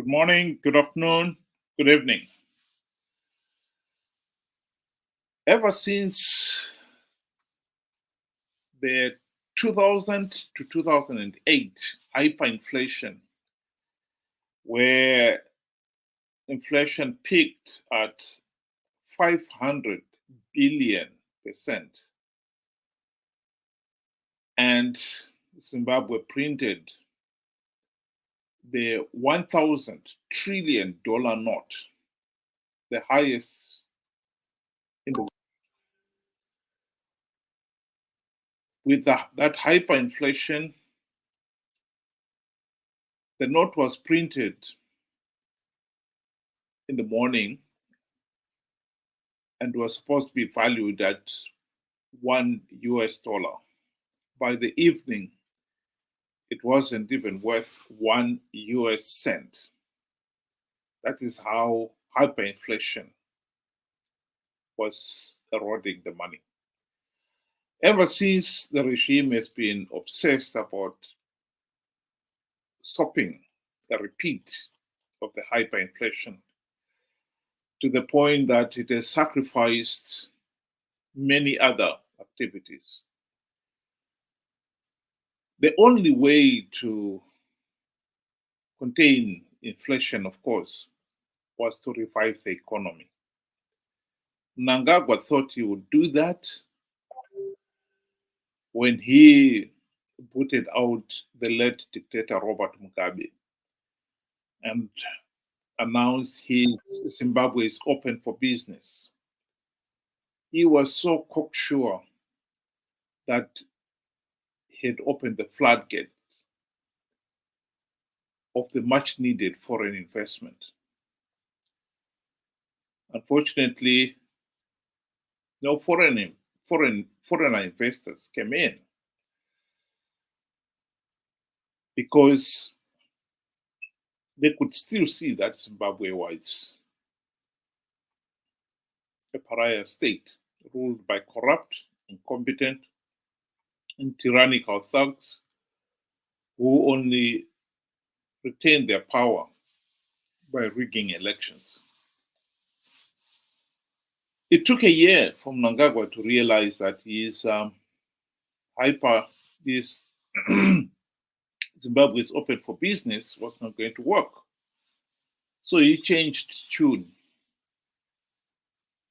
Good morning, good afternoon, good evening. Ever since the 2000 to 2008 hyperinflation, where inflation peaked at 500 billion%, and Zimbabwe printed the 1,000 trillion dollar note, the highest in the world. With that hyperinflation, the note was printed in the morning and was supposed to be valued at $1. By the evening, it wasn't even worth $1. That is how hyperinflation was eroding the money. Ever since, the regime has been obsessed about stopping a repeat of the hyperinflation, to the point that it has sacrificed many other activities. The only way to contain inflation, of course, was to revive the economy. Mnangagwa thought he would do that when he booted out the late dictator Robert Mugabe and announced Zimbabwe is open for business. He was so cocksure that he had opened the floodgates of the much needed foreign investment. Unfortunately, no foreign investors came in because they could still see that Zimbabwe was a pariah state ruled by corrupt, incompetent, and tyrannical thugs who only retained their power by rigging elections. It took a year for Mnangagwa to realize that this Zimbabwe is open for business was not going to work. So he changed tune.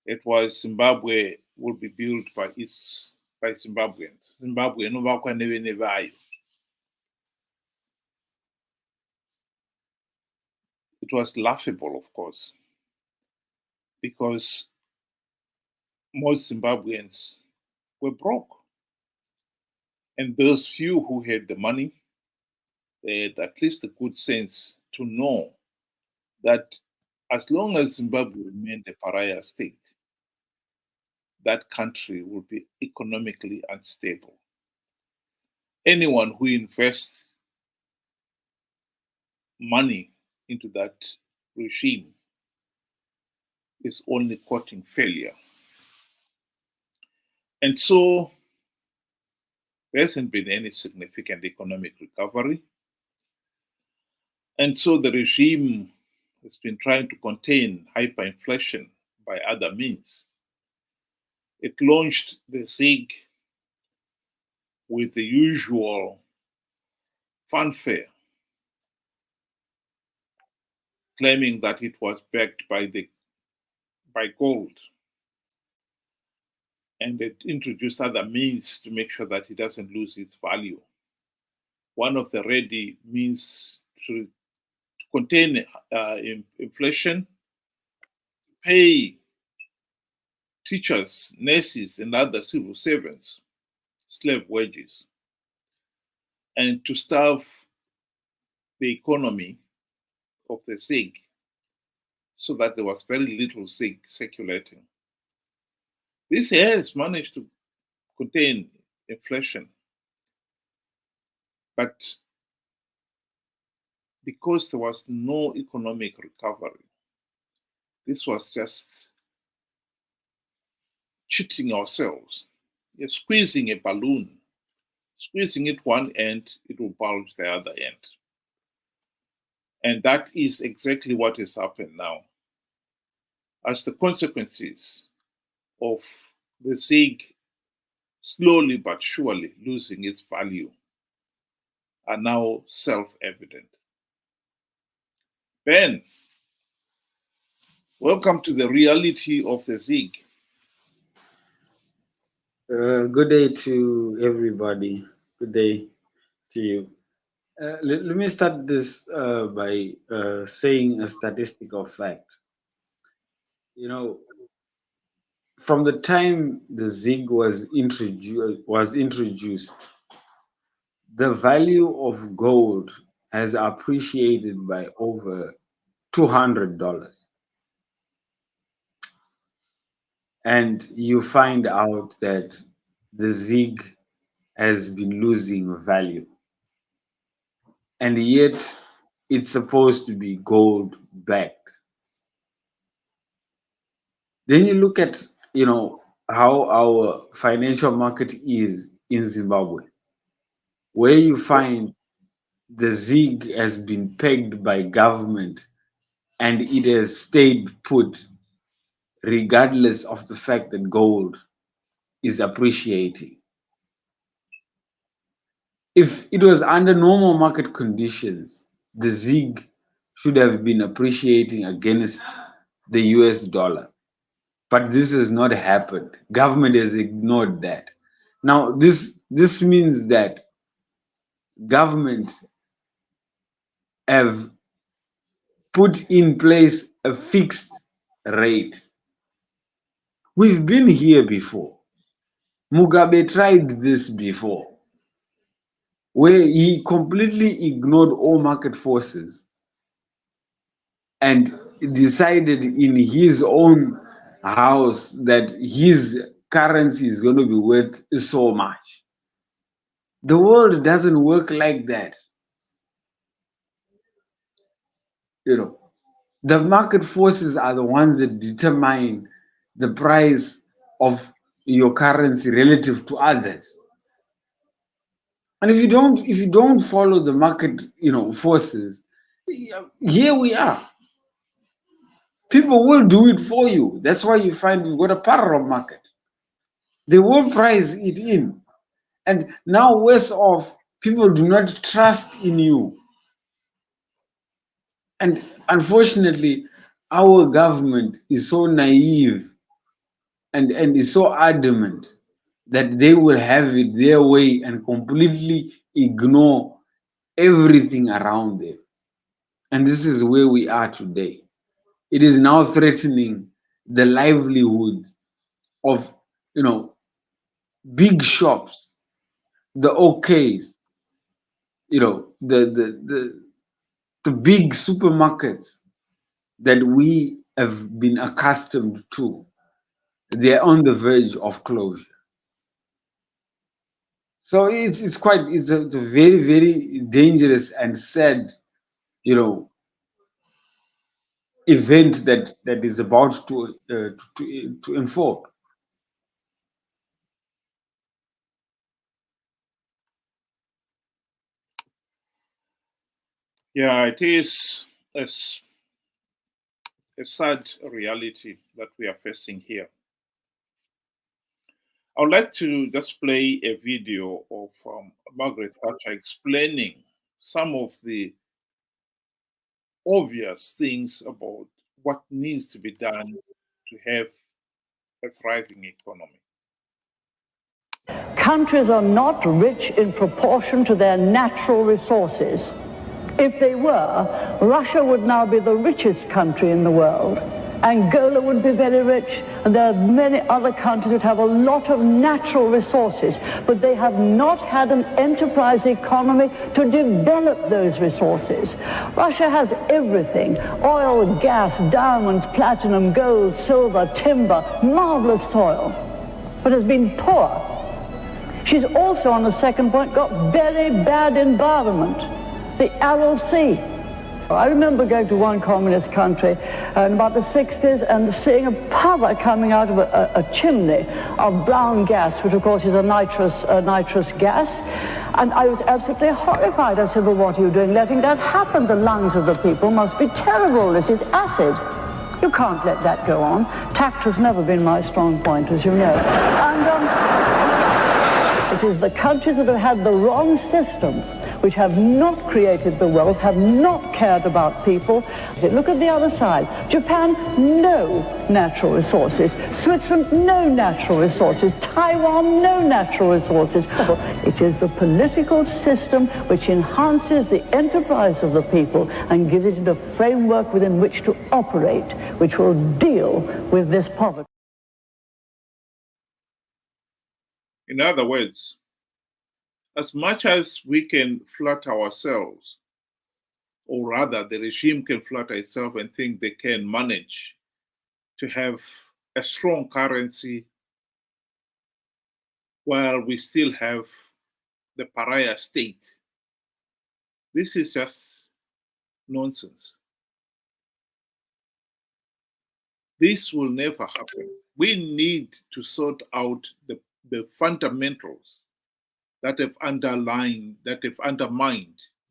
It was Zimbabwe will be built by Zimbabweans. Zimbabwe no bakwa neve vayo. It was laughable, of course, because most Zimbabweans were broke. And those few who had the money, they had at least the good sense to know that as long as Zimbabwe remained a pariah state, that country will be economically unstable. Anyone who invests money into that regime is only courting failure. And so there hasn't been any significant economic recovery. And so the regime has been trying to contain hyperinflation by other means. It launched the ZiG with the usual fanfare, claiming that it was backed by gold. And it introduced other means to make sure that it doesn't lose its value. One of the ready means to contain inflation, pay teachers, nurses, and other civil servants slave wages, and to starve the economy of the ZiG so that there was very little ZiG circulating. This has managed to contain inflation, but because there was no economic recovery, this was just cheating ourselves. You're squeezing a balloon, squeezing it one end, it will bulge the other end. And that is exactly what has happened now. As the consequences of the ZiG slowly but surely losing its value are now self-evident. Ben, welcome to the reality of the ZiG. Good day to everybody. Good day to you. Let me start this by saying a statistical fact. You know, from the time the ZiG was introduced, the value of gold has appreciated by over $200. And you find out that the ZiG has been losing value. And yet it's supposed to be gold backed. Then you look at, how our financial market is in Zimbabwe, where you find the ZiG has been pegged by government and it has stayed put regardless of the fact that gold is appreciating. If it was under normal market conditions, the ZiG should have been appreciating against the US dollar. But this has not happened. Government has ignored that. Now, this means that government have put in place a fixed rate. We've been here before. Mugabe tried this before, where he completely ignored all market forces and decided in his own house that his currency is going to be worth so much. The world doesn't work like that. The market forces are the ones that determine the price of your currency relative to others. And if you don't follow the market, forces, here we are. People will do it for you. That's why you find we've got a parallel market. They will price it in. And now worse off, people do not trust in you. And unfortunately, our government is so naive and is so adamant that they will have it their way and completely ignore everything around them. And this is where we are today. It is now threatening the livelihood of, big shops, the OKs, the big supermarkets that we have been accustomed to. They're on the verge of closure. So it's a very, very dangerous and sad, event that is about to unfold. Yeah, it is a sad reality that we are facing here. I would like to just play a video of Margaret Thatcher explaining some of the obvious things about what needs to be done to have a thriving economy. Countries are not rich in proportion to their natural resources. If they were, Russia would now be the richest country in the world. Angola would be very rich, and there are many other countries that have a lot of natural resources, but they have not had an enterprise economy to develop those resources. Russia has everything: oil, gas, diamonds, platinum, gold, silver, timber, marvelous soil, but has been poor. She's also, on the second point, got very bad environment, the Aral Sea. I remember going to one communist country in about the 60s and seeing a power coming out of a chimney of brown gas, which of course is a nitrous gas. And I was absolutely horrified. I said, well, what are you doing letting that happen? The lungs of the people must be terrible. This is acid. You can't let that go on. Tact has never been my strong point, as you know. And it is the countries that have had the wrong system, which have not created the wealth, have not cared about people. Look at the other side. Japan, no natural resources. Switzerland, no natural resources. Taiwan, no natural resources. It is the political system which enhances the enterprise of the people and gives it a framework within which to operate, which will deal with this poverty. In other words, as much as we can flatter ourselves, or rather the regime can flatter itself and think they can manage to have a strong currency while we still have the pariah state, this is just nonsense. This will never happen. We need to sort out the fundamentals that have undermined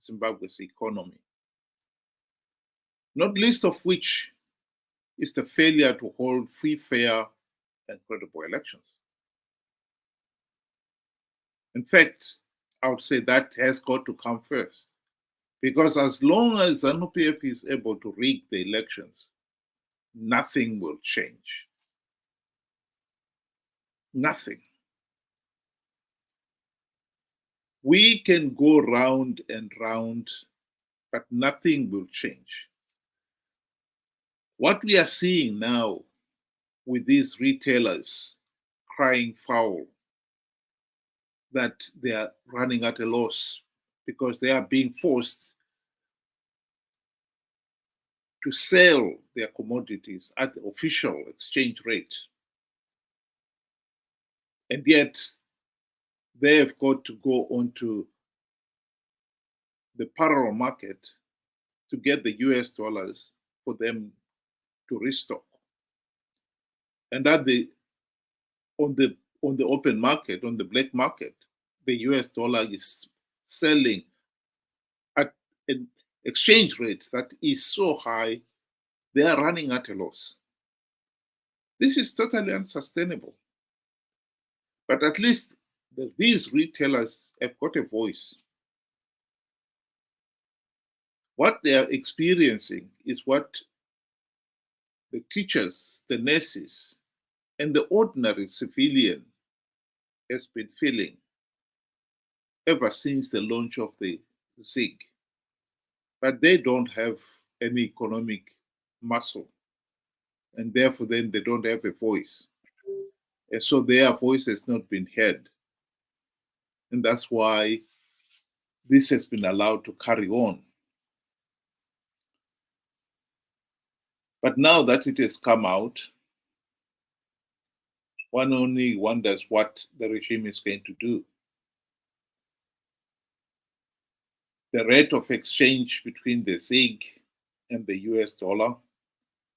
Zimbabwe's economy. Not least of which is the failure to hold free, fair, and credible elections. In fact, I would say that has got to come first. Because as long as Zanu PF is able to rig the elections, nothing will change. Nothing. We can go round and round, but nothing will change. What we are seeing now with these retailers crying foul that they are running at a loss because they are being forced to sell their commodities at the official exchange rate. And yet, they have got to go onto the parallel market to get the US dollars for them to restock. And on the open market, on the black market, the US dollar is selling at an exchange rate that is so high, they are running at a loss. This is totally unsustainable. But at least these retailers have got a voice. What they are experiencing is what the teachers, the nurses, and the ordinary civilian has been feeling ever since the launch of the ZiG. But they don't have any economic muscle, and therefore then they don't have a voice. And so their voice has not been heard. And that's why this has been allowed to carry on. But now that it has come out, one only wonders what the regime is going to do. The rate of exchange between the ZiG and the US dollar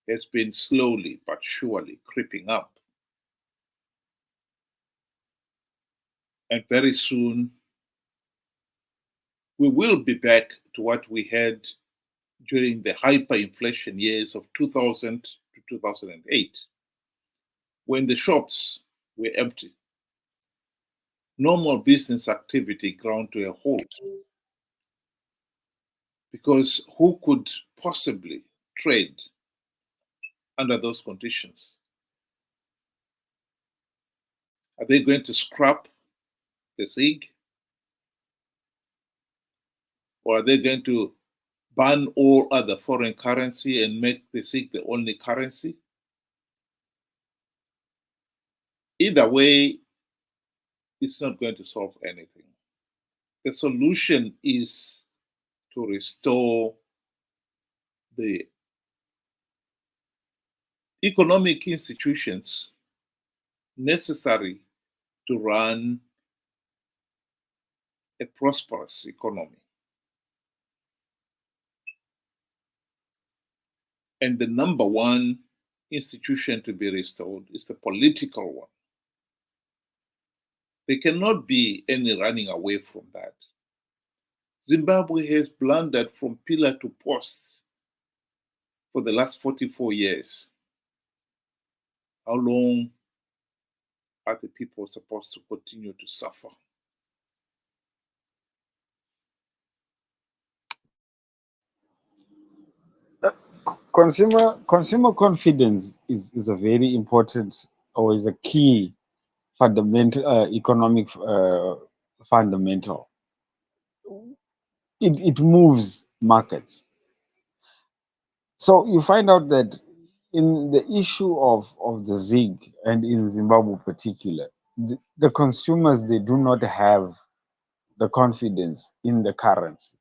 has been slowly but surely creeping up. And very soon, we will be back to what we had during the hyperinflation years of 2000 to 2008, when the shops were empty. Normal business activity ground to a halt. Because who could possibly trade under those conditions? Are they going to scrap the ZiG? Or are they going to ban all other foreign currency and make the ZiG the only currency? Either way, it's not going to solve anything. The solution is to restore the economic institutions necessary to run a prosperous economy. And the number one institution to be restored is the political one. There cannot be any running away from that. Zimbabwe has blundered from pillar to post for the last 44 years. How long are the people supposed to continue to suffer? Consumer confidence is a very important, or is a key fundamental economic fundamental. It moves markets. So you find out that in the issue of the ZiG, and in Zimbabwe particular, the consumers, they do not have the confidence in the currency,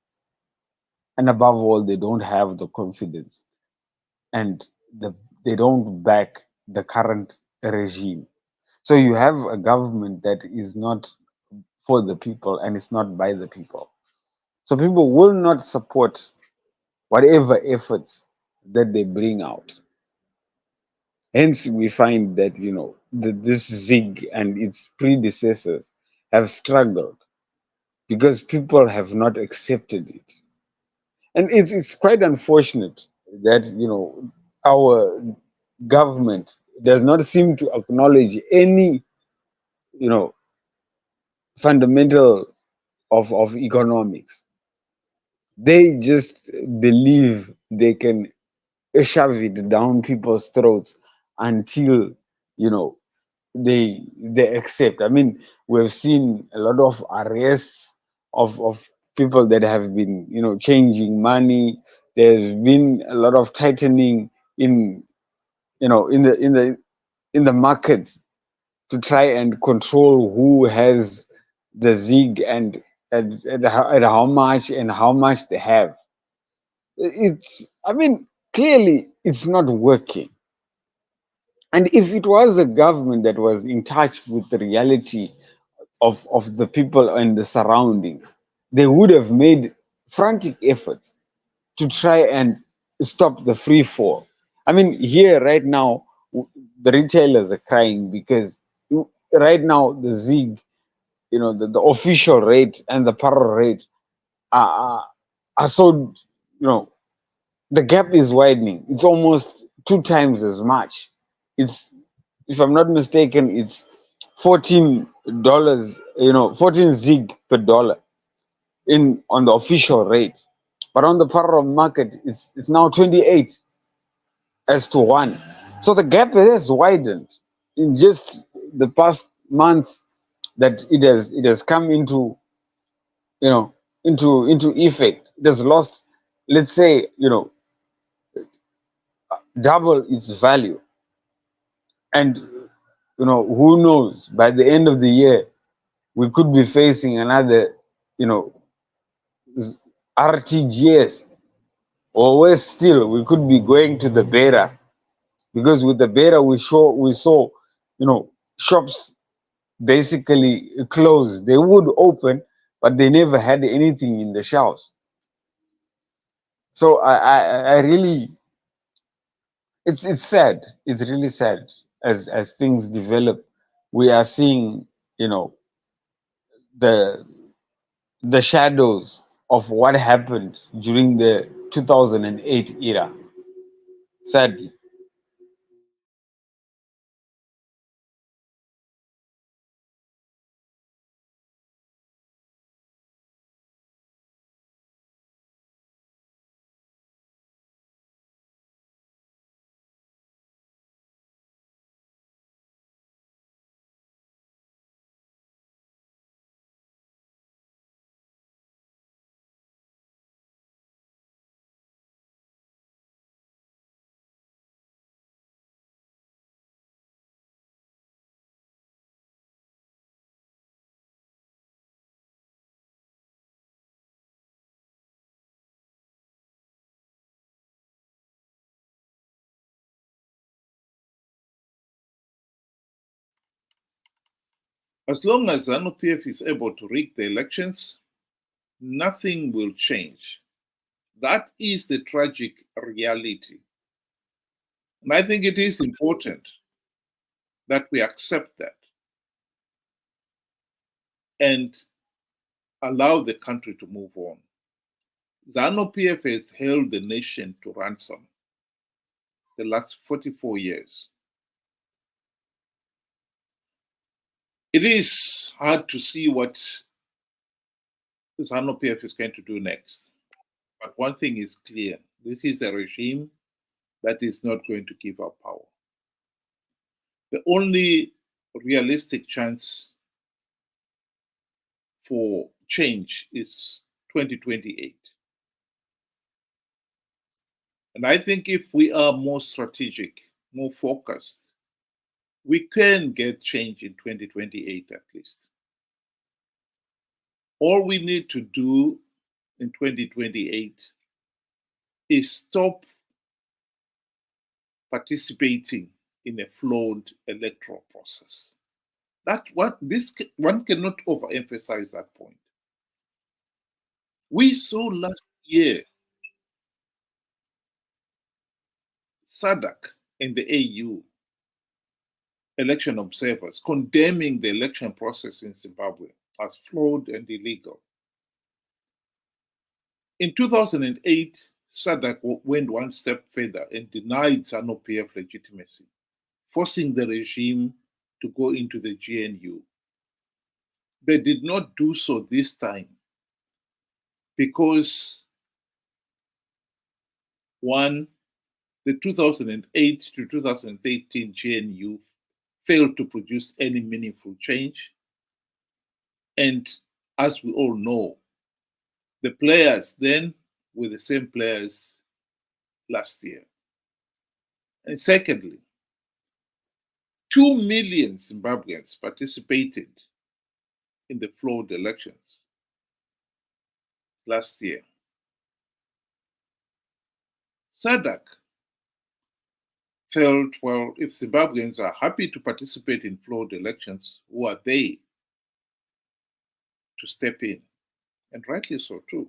and above all, they don't have the confidence, and they don't back the current regime. So you have a government that is not for the people, and it's not by the people. So people will not support whatever efforts that they bring out. Hence, we find that this ZiG and its predecessors have struggled because people have not accepted it, and it's quite unfortunate that our government does not seem to acknowledge any fundamentals of economics. They just believe they can shove it down people's throats until you know they accept. I mean, we've seen a lot of arrests of people that have been changing money. There's been a lot of tightening in in the markets to try and control who has the ZiG, and at how much and how much they have. I mean, clearly it's not working. And if it was the government that was in touch with the reality of the people and the surroundings, they would have made frantic efforts to try and stop the free fall. I mean, here right now, the retailers are crying because right now the ZiG, the official rate and the parallel rate are so, the gap is widening. It's almost 2 times as much. It's, if I'm not mistaken, it's $14, 14 ZiG per dollar in on the official rate, but on the parallel market, it's now 28 as to 1. So the gap has widened in just the past months that it has come into into effect. It has lost, let's say, double its value. And who knows, by the end of the year we could be facing another RTGS, or worse still, we could be going to the bearer, because with the bearer we saw shops basically closed. They would open, but they never had anything in the shelves. So I really, it's sad. It's really sad. As things develop, we are seeing the the shadows of what happened during the 2008 era. Sadly. As long as Zanu PF is able to rig the elections, nothing will change. That is the tragic reality. And I think it is important that we accept that. and allow the country to move on. Zanu PF has held the nation to ransom the last 44 years. It is hard to see what Zanu PF is going to do next. But one thing is clear. This is a regime that is not going to give up power. The only realistic chance for change is 2028. And I think if we are more strategic, more focused, we can get change in 2028 at least. All we need to do in 2028 is stop participating in a flawed electoral process. One cannot overemphasize that point. We saw last year SADC and the AU election observers condemning the election process in Zimbabwe as flawed and illegal. In 2008, SADC went one step further and denied Zanu PF legitimacy, forcing the regime to go into the GNU. They did not do so this time because, one, the 2008 to 2013 GNU failed to produce any meaningful change. And as we all know, the players then were the same players last year. And secondly, 2 million Zimbabweans participated in the flawed elections last year. SADC felt, well, if Zimbabweans are happy to participate in flawed elections, who are they to step in? And rightly so too.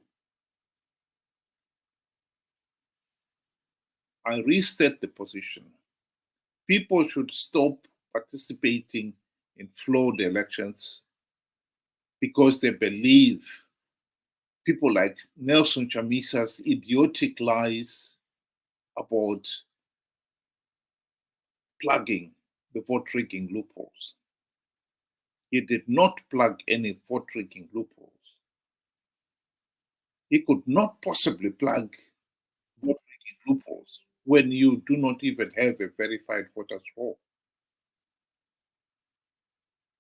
I restate the position. People should stop participating in flawed elections because they believe people like Nelson Chamisa's idiotic lies about plugging the vote rigging loopholes. He did not plug any vote rigging loopholes. He could not possibly plug vote rigging loopholes when you do not even have a verified voters roll.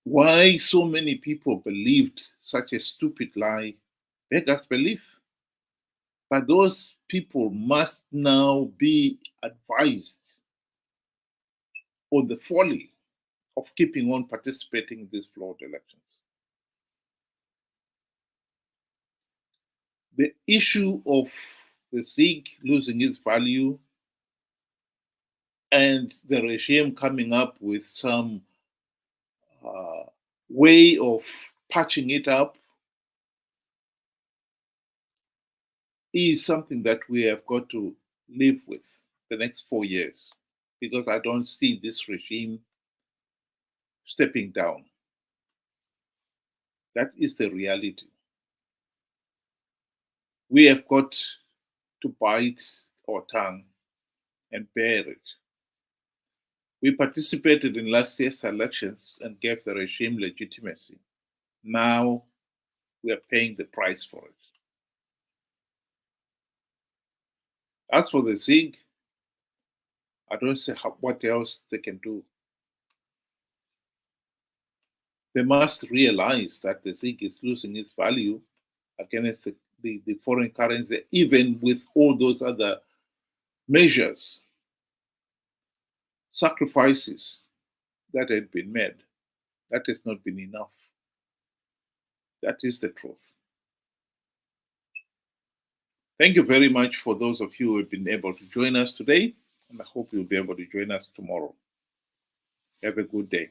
Why so many people believed such a stupid lie beggars belief. But those people must now be advised on the folly of keeping on participating in these flawed elections. The issue of the ZiG losing its value and the regime coming up with some way of patching it up is something that we have got to live with the next 4 years, because I don't see this regime stepping down. That is the reality. We have got to bite our tongue and bear it. We participated in last year's elections and gave the regime legitimacy. Now we are paying the price for it. As for the ZiG, I don't see what else they can do. They must realize that the ZiG is losing its value against the foreign currency, even with all those other measures, sacrifices that had been made. That has not been enough. That is the truth. Thank you very much for those of you who have been able to join us today, and I hope you'll be able to join us tomorrow. Have a good day.